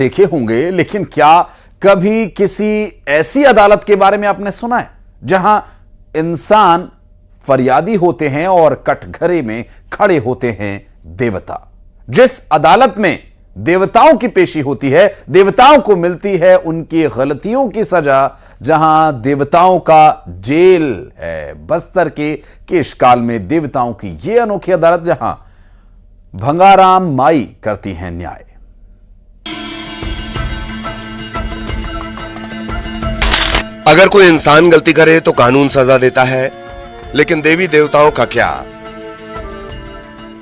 देखे होंगे, लेकिन क्या कभी किसी ऐसी अदालत के बारे में आपने सुना है जहां इंसान फरियादी होते हैं और कटघरे में खड़े होते हैं देवता? जिस अदालत में देवताओं की पेशी होती है, देवताओं को मिलती है उनकी गलतियों की सजा, जहां देवताओं का जेल है। बस्तर के केशकाल में देवताओं की यह अनोखी अदालत, जहां भंगाराम माई करती हैं न्याय। अगर कोई इंसान गलती करे तो कानून सजा देता है, लेकिन देवी देवताओं का क्या?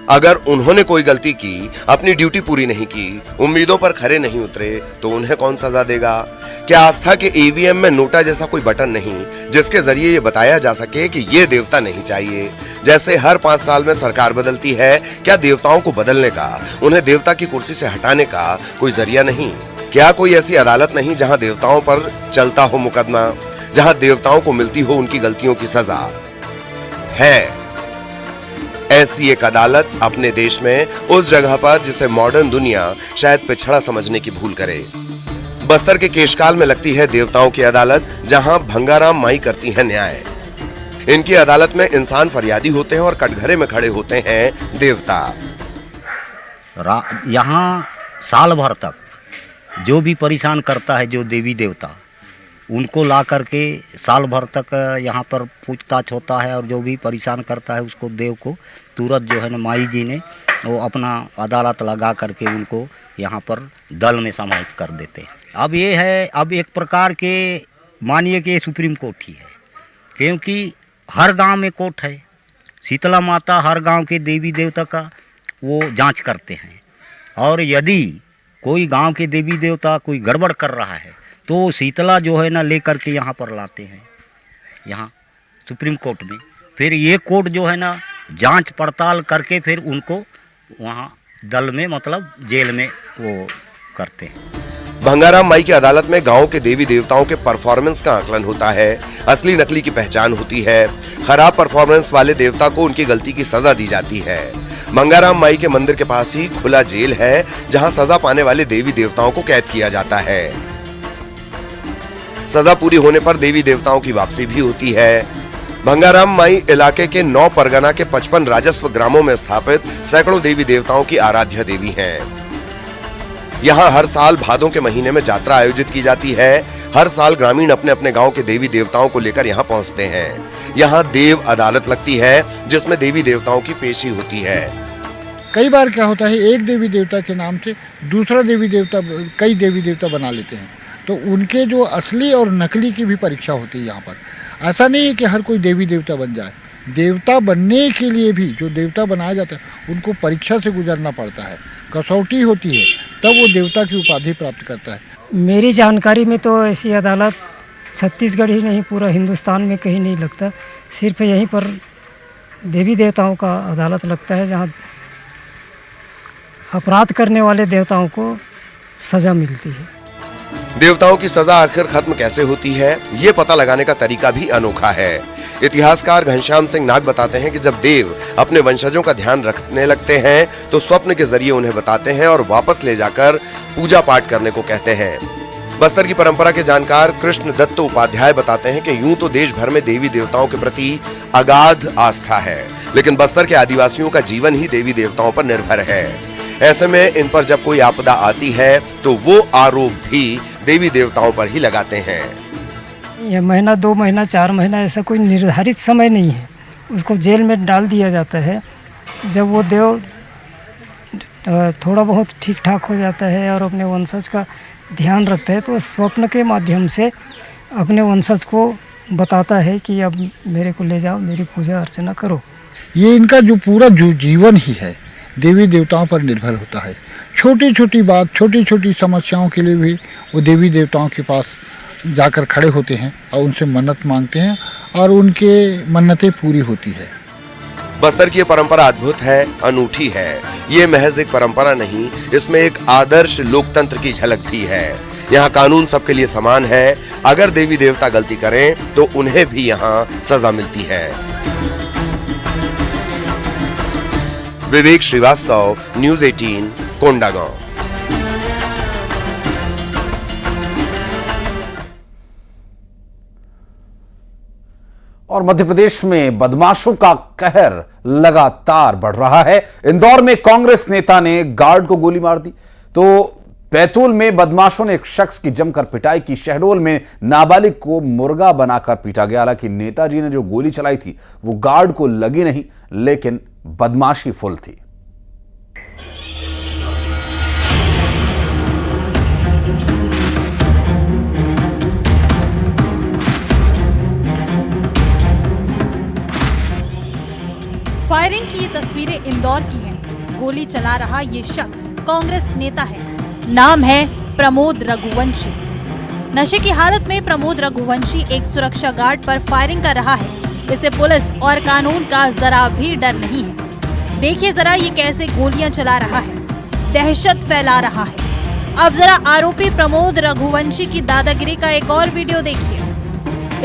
अगर उन्होंने कोई गलती की, अपनी ड्यूटी पूरी नहीं की, उम्मीदों पर खरे नहीं उतरे, तो उन्हें कौन सजा देगा? क्या आस्था के ईवीएम में नोटा जैसा कोई बटन नहीं जिसके जरिए ये बताया जा सके कि ये देवता नहीं चाहिए? जैसे हर 5 साल में सरकार बदलती है, क्या देवताओं को बदलने का, उन्हें देवता की कुर्सी से हटाने का कोई जरिया नहीं? क्या कोई ऐसी अदालत नहीं जहां देवताओं पर चलता हो मुकदमा, जहां देवताओं को मिलती हो उनकी गलतियों की सजा? है ऐसी एक अदालत अपने देश में, उस जगह पर जिसे मॉडर्न दुनिया शायद पिछड़ा समझने की भूल करे। बस्तर के केशकाल में लगती है देवताओं की अदालत, जहां भंगाराम माई करती है न्याय। इनकी अदालत में इंसान फरियादी होते हैं और कटघरे में खड़े होते हैं देवता। यहाँ साल भर तक जो भी परेशान करता है, जो देवी देवता, उनको ला करके साल भर तक यहाँ पर पूछताछ होता है, और जो भी परेशान करता है उसको देव को तुरंत जो है ना माई जी ने वो अपना अदालत लगा करके उनको यहाँ पर दल में समाहित कर देते हैं। अब ये है, अब एक प्रकार के मानिए कि सुप्रीम कोर्ट ही है, क्योंकि हर गांव में कोर्ट है। शीतला माता हर गांव के देवी देवता का वो जांच करते हैं, और यदि कोई गांव के देवी देवता कोई गड़बड़ कर रहा है तो शीतला जो है ना ले करके यहाँ पर लाते हैं, यहाँ सुप्रीम कोर्ट में। फिर ये कोर्ट जो है ना जांच पड़ताल करके फिर उनको वहाँ दल में, मतलब जेल में वो करते हैं। भंगाराम माई की अदालत में गांव के देवी देवताओं के परफॉर्मेंस का आकलन होता है, असली नकली की पहचान होती है। खराब परफॉर्मेंस वाले देवता को उनकी गलती की सजा दी जाती है। भंगाराम माई के मंदिर के पास ही खुला जेल है, जहां सजा पाने वाले देवी देवताओं को कैद किया जाता है। सजा पूरी होने पर देवी देवताओं की वापसी भी होती है। भंगाराम माई इलाके के 9 परगना के 55 राजस्व ग्रामों में स्थापित सैकड़ों देवी देवताओं की आराध्य देवी हैं। यहाँ हर साल भादों के महीने में यात्रा आयोजित की जाती है। हर साल ग्रामीण अपने अपने गांव के देवी देवताओं को लेकर यहाँ पहुँचते हैं। यहाँ देव अदालत लगती है, जिसमें देवी देवताओं की पेशी होती है। कई बार क्या होता है, एक देवी देवता के नाम से दूसरा देवी देवता, कई देवी देवता बना लेते हैं, तो उनके जो असली और नकली की भी परीक्षा होती है यहाँ पर। ऐसा नहीं है कि हर कोई देवी देवता बन जाए। देवता बनने के लिए भी जो देवता बनाया जाता है उनको परीक्षा से गुजरना पड़ता है, कसौटी होती है, तब वो देवता की उपाधि प्राप्त करता है। मेरी जानकारी में तो ऐसी अदालत छत्तीसगढ़ ही नहीं, पूरा हिंदुस्तान में कहीं नहीं लगता। सिर्फ यहीं पर देवी देवताओं का अदालत लगता है, जहाँ अपराध करने वाले देवताओं को सज़ा मिलती है। देवताओं की सजा आखिर खत्म कैसे होती है, ये पता लगाने का तरीका भी अनोखा है। इतिहासकार घनश्याम सिंह नाग बताते हैं कि जब देव अपने वंशजों का ध्यान रखने लगते हैं तो स्वप्न के जरिए उन्हें बताते हैं और वापस ले जाकर पूजा पाठ करने को कहते हैं। बस्तर की परंपरा के जानकार कृष्ण दत्त उपाध्याय बताते हैं कि यूं तो देश भर में देवी देवताओं के प्रति अगाध आस्था है, लेकिन बस्तर के आदिवासियों का जीवन ही देवी देवताओं पर निर्भर है। ऐसे में इन पर जब कोई आपदा आती है तो वो आरोप भी देवी देवताओं पर ही लगाते हैं। यह महीना, 2 महीना, 4 महीना ऐसा कोई निर्धारित समय नहीं है। उसको जेल में डाल दिया जाता है। जब वो देव थोड़ा बहुत ठीक ठाक हो जाता है और अपने वंशज का ध्यान रखता है, तो स्वप्न के माध्यम से अपने वंशज को बताता है कि अब मेरे को ले जाओ, मेरी पूजा अर्चना करो। ये इनका जो पूरा जो जीवन ही है देवी देवताओं पर निर्भर होता है। छोटी छोटी बात, छोटी छोटी समस्याओं के लिए भी वो देवी देवताओं के पास जाकर खड़े होते हैं और उनसे मन्नत मांगते हैं, और उनके मन्नतें पूरी होती है। बस्तर की ये परंपरा अद्भुत है, अनूठी है। ये महज एक परंपरा नहीं, इसमें एक आदर्श लोकतंत्र की झलक भी है। यहाँ कानून सबके लिए समान है। अगर देवी देवता गलती करें तो उन्हें भी यहाँ सजा मिलती है। विवेक श्रीवास्तव, न्यूज़ 18, कोंडागांव। और मध्य प्रदेश में बदमाशों का कहर लगातार बढ़ रहा है। इंदौर में कांग्रेस नेता ने गार्ड को गोली मार दी, तो बैतूल में बदमाशों ने एक शख्स की जमकर पिटाई की। शहडोल में नाबालिग को मुर्गा बनाकर पीटा गया। हालांकि नेताजी ने जो गोली चलाई थी वो गार्ड को लगी नहीं, लेकिन बदमाशी फुल थी। फायरिंग की ये तस्वीरें इंदौर की हैं। गोली चला रहा ये शख्स कांग्रेस नेता है। नाम है प्रमोद रघुवंशी। नशे की हालत में प्रमोद रघुवंशी एक सुरक्षा गार्ड पर फायरिंग कर रहा है। इसे पुलिस और कानून का जरा भी डर नहीं है। देखिए जरा ये कैसे गोलियां चला रहा है, दहशत फैला रहा है। अब जरा आरोपी प्रमोद रघुवंशी की दादागिरी का एक और वीडियो देखिए।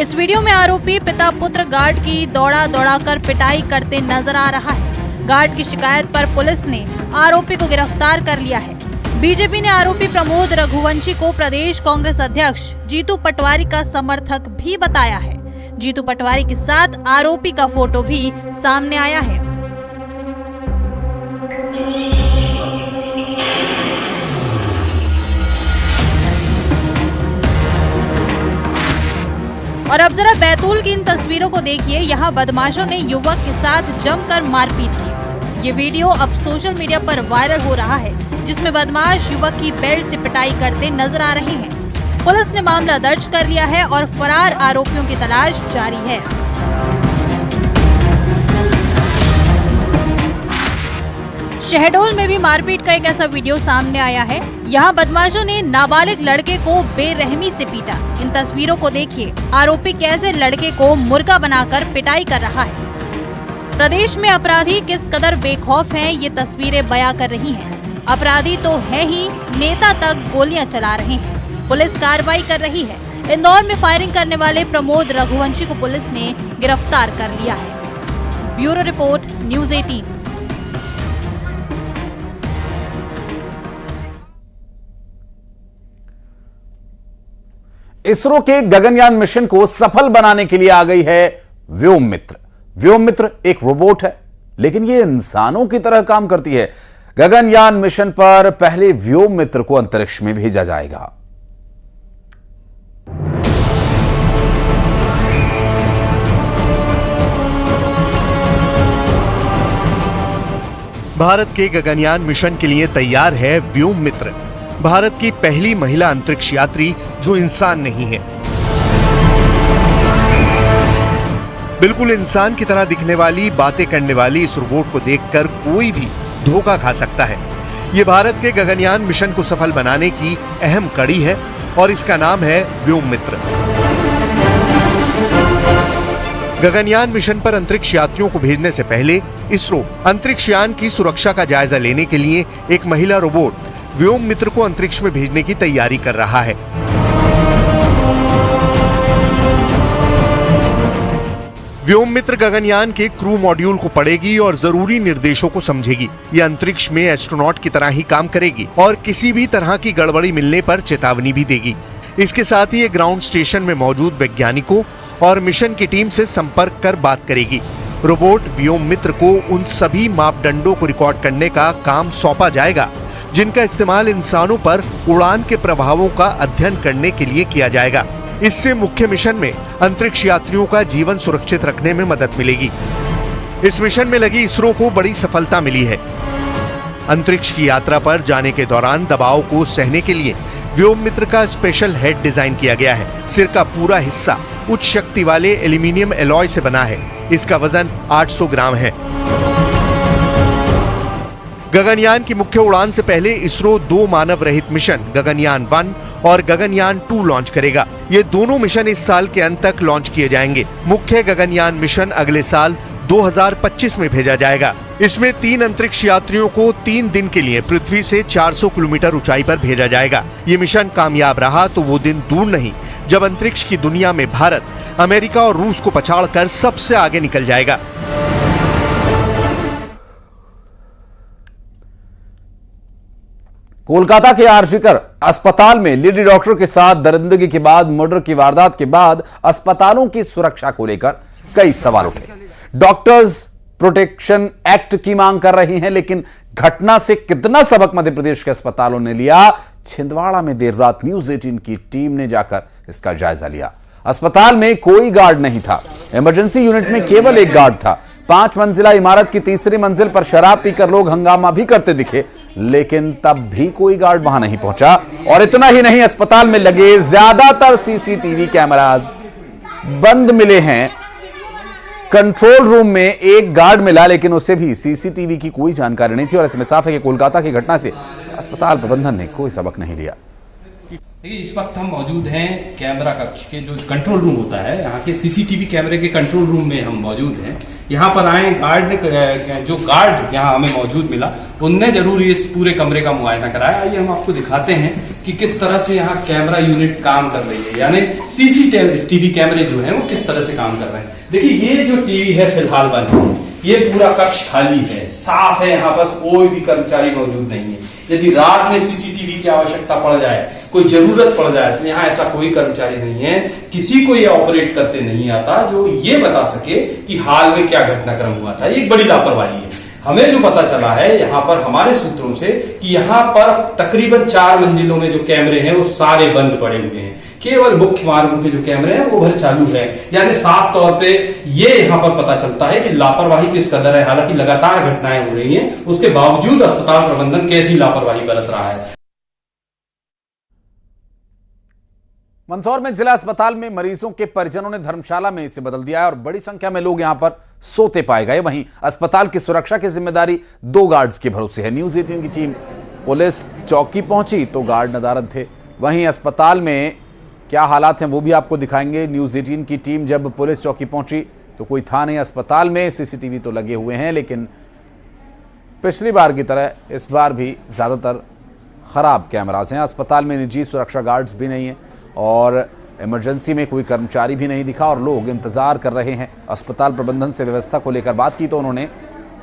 इस वीडियो में आरोपी पिता पुत्र गार्ड की दौड़ा कर पिटाई करते नजर आ रहा है। गार्ड की शिकायत पर पुलिस ने आरोपी को गिरफ्तार कर लिया है। बीजेपी ने आरोपी प्रमोद रघुवंशी को प्रदेश कांग्रेस अध्यक्ष जीतू पटवारी का समर्थक भी बताया है। जीतू पटवारी के साथ आरोपी का फोटो भी सामने आया है। और अब जरा बैतूल की इन तस्वीरों को देखिए। यहाँ बदमाशों ने युवक के साथ जमकर मारपीट की। ये वीडियो अब सोशल मीडिया पर वायरल हो रहा है, जिसमें बदमाश युवक की बेल्ट से पिटाई करते नजर आ रहे हैं। पुलिस ने मामला दर्ज कर लिया है और फरार आरोपियों की तलाश जारी है। शहडोल में भी मारपीट का एक ऐसा वीडियो सामने आया है। यहाँ बदमाशों ने नाबालिग लड़के को बेरहमी से पीटा। इन तस्वीरों को देखिए, आरोपी कैसे लड़के को मुर्गा बनाकर पिटाई कर रहा है। प्रदेश में अपराधी किस कदर बेखौफ हैं, ये तस्वीरें बयां कर रही हैं। अपराधी तो है ही, नेता तक गोलियां चला रहे हैं। पुलिस कार्रवाई कर रही है। इंदौर में फायरिंग करने वाले प्रमोद रघुवंशी को पुलिस ने गिरफ्तार कर लिया है। Bureau report, news 18। इसरो के गगनयान मिशन को सफल बनाने के लिए आ गई है व्योम मित्र। व्योम मित्र एक रोबोट है, लेकिन ये इंसानों की तरह काम करती है। गगनयान मिशन पर पहले व्योम मित्र को अंतरिक्ष में भेजा जाएगा। भारत के गगनयान मिशन के लिए तैयार है व्योम मित्र, भारत की पहली महिला अंतरिक्ष यात्री जो इंसान नहीं है। बिल्कुल इंसान की तरह दिखने वाली, बातें करने वाली इस रोबोट को देखकर कोई भी धोखा खा सकता है। ये भारत के गगनयान मिशन को सफल बनाने की अहम कड़ी है और इसका नाम है व्योम मित्र। गगनयान मिशन पर अंतरिक्ष यात्रियों को भेजने से पहले इसरो अंतरिक्ष यान की सुरक्षा का जायजा लेने के लिए एक महिला रोबोट व्योम मित्र को अंतरिक्ष में भेजने की तैयारी कर रहा है। व्योम मित्र गगनयान के क्रू मॉड्यूल को पढ़ेगी और जरूरी निर्देशों को समझेगी। ये अंतरिक्ष में एस्ट्रोनॉट की तरह ही काम करेगी और किसी भी तरह की गड़बड़ी मिलने पर चेतावनी भी देगी। इसके साथ ही ये ग्राउंड स्टेशन में मौजूद वैज्ञानिकों और मिशन की टीम से संपर्क कर बात करेगी। रोबोट व्योम मित्र को उन सभी मापदंडों को रिकॉर्ड करने का काम सौंपा जाएगा जिनका इस्तेमाल इंसानों पर उड़ान के प्रभावों का अध्ययन करने के लिए किया जाएगा। इससे मुख्य मिशन में अंतरिक्ष यात्रियों का जीवन सुरक्षित रखने में मदद मिलेगी। इस मिशन में लगी इसरो को बड़ी सफलता मिली है। अंतरिक्ष की यात्रा पर जाने के दौरान दबाव को सहने के लिए व्योम मित्र का स्पेशल हेड डिजाइन किया गया है। सिर का पूरा हिस्सा उच्च शक्ति वाले एल्यूमिनियम एलॉय से बना है। इसका वजन 800 ग्राम है। गगनयान की मुख्य उड़ान से पहले इसरो 2 मानव रहित मिशन गगनयान 1 और गगनयान 2 लॉन्च करेगा। ये दोनों मिशन इस साल के अंत तक लॉन्च किए जाएंगे। मुख्य गगनयान मिशन अगले साल 2025 में भेजा जाएगा। इसमें 3 अंतरिक्ष यात्रियों को 3 दिन के लिए पृथ्वी से 400 किलोमीटर ऊंचाई पर भेजा जाएगा। ये मिशन कामयाब रहा तो वो दिन दूर नहीं जब अंतरिक्ष की दुनिया में भारत, अमेरिका और रूस को पछाड़कर सबसे आगे निकल जाएगा। कोलकाता के आरजीकर अस्पताल में लेडी डॉक्टर के साथ दरिंदगी के बाद, मर्डर की वारदात के बाद अस्पतालों की सुरक्षा को लेकर कई सवाल उठे। डॉक्टर्स प्रोटेक्शन एक्ट की मांग कर रहे हैं, लेकिन घटना से कितना सबक मध्य प्रदेश के अस्पतालों ने लिया, छिंदवाड़ा में देर रात न्यूज 18 की टीम ने जाकर इसका जायजा लिया। अस्पताल में कोई गार्ड नहीं था, इमरजेंसी यूनिट में केवल एक गार्ड था। 5 मंजिला इमारत की तीसरी मंजिल पर शराब पीकर लोग हंगामा भी करते दिखे, लेकिन तब भी कोई गार्ड वहां नहीं पहुंचा। और इतना ही नहीं, अस्पताल में लगे ज्यादातर सीसीटीवी कैमरास बंद मिले हैं। कंट्रोल रूम में एक गार्ड मिला, लेकिन उसे भी सीसीटीवी की कोई जानकारी नहीं थी। और इसमें साफ है कि कोलकाता की घटना से अस्पताल प्रबंधन ने कोई सबक नहीं लिया। देखिए, इस वक्त हम मौजूद हैं कैमरा कक्ष के जो कंट्रोल रूम होता है, यहाँ के सीसीटीवी कैमरे के कंट्रोल रूम में हम मौजूद हैं। यहाँ पर आए गार्ड ने, जो गार्ड यहाँ हमें मौजूद मिला, उनने जरूर इस पूरे कमरे का मुआयना कराया। आइए हम आपको दिखाते हैं कि किस तरह से यहाँ कैमरा यूनिट काम कर रही है, यानी सीसीटीवी कैमरे जो हैं वो किस तरह से काम कर रहे हैं। देखिए, ये जो टीवी है फिलहाल बंद है, ये पूरा कक्ष खाली है, साफ है, यहाँ पर कोई भी कर्मचारी मौजूद नहीं है। यदि रात में सीसीटीवी की आवश्यकता पड़ जाए, कोई जरूरत पड़ जाए, तो यहाँ ऐसा कोई कर्मचारी नहीं है, किसी को ये ऑपरेट करते नहीं आता जो ये बता सके कि हाल में क्या घटनाक्रम हुआ था। ये एक बड़ी लापरवाही है। हमें जो पता चला है यहाँ पर हमारे सूत्रों से कि यहाँ पर तकरीबन 4 मंजिलों में जो कैमरे हैं वो सारे बंद पड़े हुए हैं, केवल मुख्य मार्गों के जो कैमरे हैं वो भर चालू है। यानी साफ तौर पे ये यहाँ पर पता चलता है कि लापरवाही किस कदर है। हालांकि लगातार घटनाएं हो रही हैं, उसके बावजूद अस्पताल प्रबंधन कैसी लापरवाही बरत रहा है। मंदसौर में जिला अस्पताल में मरीजों के परिजनों ने धर्मशाला में इसे बदल दिया है और बड़ी संख्या में लोग यहां पर सोते पाए गए। वहीं अस्पताल की सुरक्षा की जिम्मेदारी 2 गार्ड्स के भरोसे है। न्यूज 18 की टीम पुलिस चौकी पहुंची तो गार्ड नदारद थे। वहीं अस्पताल में क्या हालात हैं वो भी आपको दिखाएंगे। न्यूज 18 की टीम जब पुलिस चौकी पहुंची तो कोई था नहीं अस्पताल में। सीसीटीवी तो लगे हुए हैं, लेकिन पिछली बार की तरह इस बार भी ज्यादातर खराब कैमरास हैं। अस्पताल में निजी सुरक्षा गार्ड्स भी नहीं है और इमरजेंसी में कोई कर्मचारी भी नहीं दिखा और लोग इंतजार कर रहे हैं। अस्पताल प्रबंधन से व्यवस्था को लेकर बात की तो उन्होंने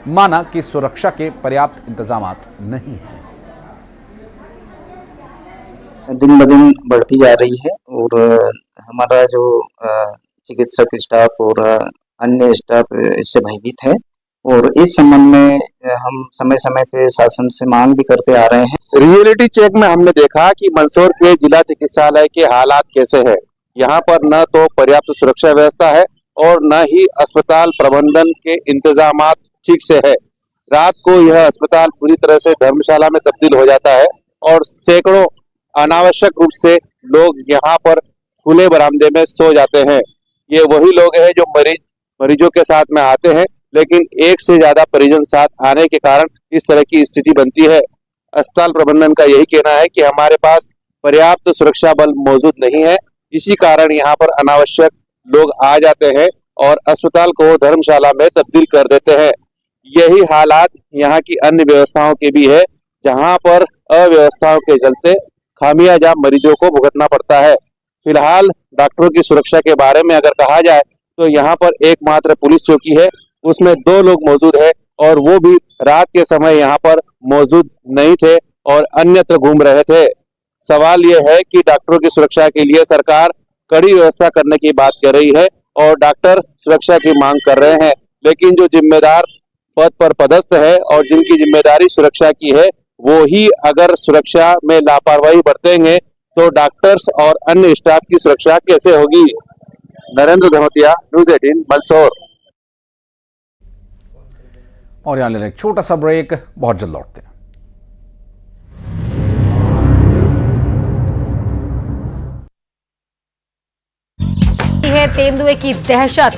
माना कि सुरक्षा के पर्याप्त इंतजामात नहीं हैं। दिन ब दिन बढ़ती जा रही है और हमारा जो चिकित्सक स्टाफ और अन्य स्टाफ इससे भयभीत है और इस संबंध में हम समय समय पे शासन से मांग भी करते आ रहे हैं। रियलिटी चेक में हमने देखा कि मंदसौर के जिला चिकित्सालय के हालात कैसे हैं। यहाँ पर न तो पर्याप्त सुरक्षा व्यवस्था है और न ही अस्पताल प्रबंधन के इंतजामात ठीक से है। रात को यह अस्पताल पूरी तरह से धर्मशाला में तब्दील हो जाता है और सैकड़ों अनावश्यक रूप से लोग यहाँ पर खुले बरामदे में सो जाते हैं। ये वही लोग हैं जो मरीजों के साथ में आते हैं, लेकिन एक से ज्यादा परिजन साथ आने के कारण इस तरह की स्थिति बनती है। अस्पताल प्रबंधन का यही कहना है कि हमारे पास पर्याप्त सुरक्षा बल मौजूद नहीं है, इसी कारण यहाँ पर अनावश्यक लोग आ जाते हैं और अस्पताल को धर्मशाला में तब्दील कर देते हैं। यही हालात यहाँ की अन्य व्यवस्थाओं के भी है, जहाँ पर अव्यवस्थाओं के चलते खामियाजा मरीजों को भुगतना पड़ता है। फिलहाल डॉक्टरों की सुरक्षा के बारे में अगर कहा जाए तो यहाँ पर एकमात्र पुलिस चौकी है, उसमें 2 लोग मौजूद है और वो भी रात के समय यहाँ पर मौजूद नहीं थे और अन्यत्र घूम रहे थे। सवाल ये है कि डॉक्टरों की सुरक्षा के लिए सरकार कड़ी व्यवस्था करने की बात कर रही है और डॉक्टर सुरक्षा की मांग कर रहे हैं, लेकिन जो जिम्मेदार पद पर पदस्थ है और जिनकी जिम्मेदारी सुरक्षा की है, वो ही अगर सुरक्षा में लापरवाही बरतेंगे तो डॉक्टर्स और अन्य स्टाफ की सुरक्षा कैसे होगी। नरेंद्र धनोतिया, न्यूज 18, मंदसौर। और यहां ले रहे एक छोटा सा ब्रेक, बहुत जल्द लौटते हैं। है तेंदुए की दहशत,